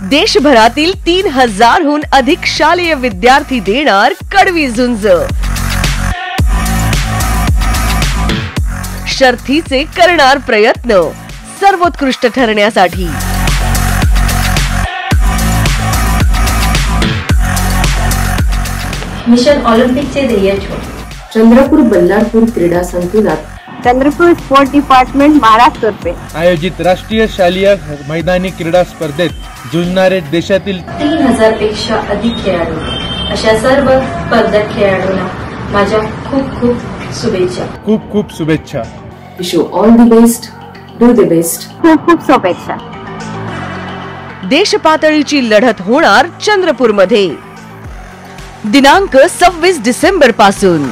देशभरातील 3000हून अधिक शालेय विद्यार्थी देणार कडवी झुंज। शर्थीचे करणार प्रयत्न सर्वोत्कृष्ट ठरण्यासाठी। मिशन ऑलिम्पिकचे ध्येय चंद्रपूर बल्लारपूर क्रीडा संकुलात चंद्रपूर स्पोर्ट डिपार्टमेंट महाराष्ट्रतर्फे आयोजित राष्ट्रीय शालेय मैदानी क्रीडा स्पर्धेत झुंजणारे देशातील 3000 पेक्षा अधिक खेळाडू, अशा सर्व स्पर्धक खेळाडूंना माझ्या खूप खूप शुभेच्छा। खूप खूप शुभेच्छा। Wish you all the best, do the best. खूप खूप शुभेच्छा। देश पातळीची लढत होणार चंद्रपूरमध्ये दिनांक 26 डिसेंबर पासून।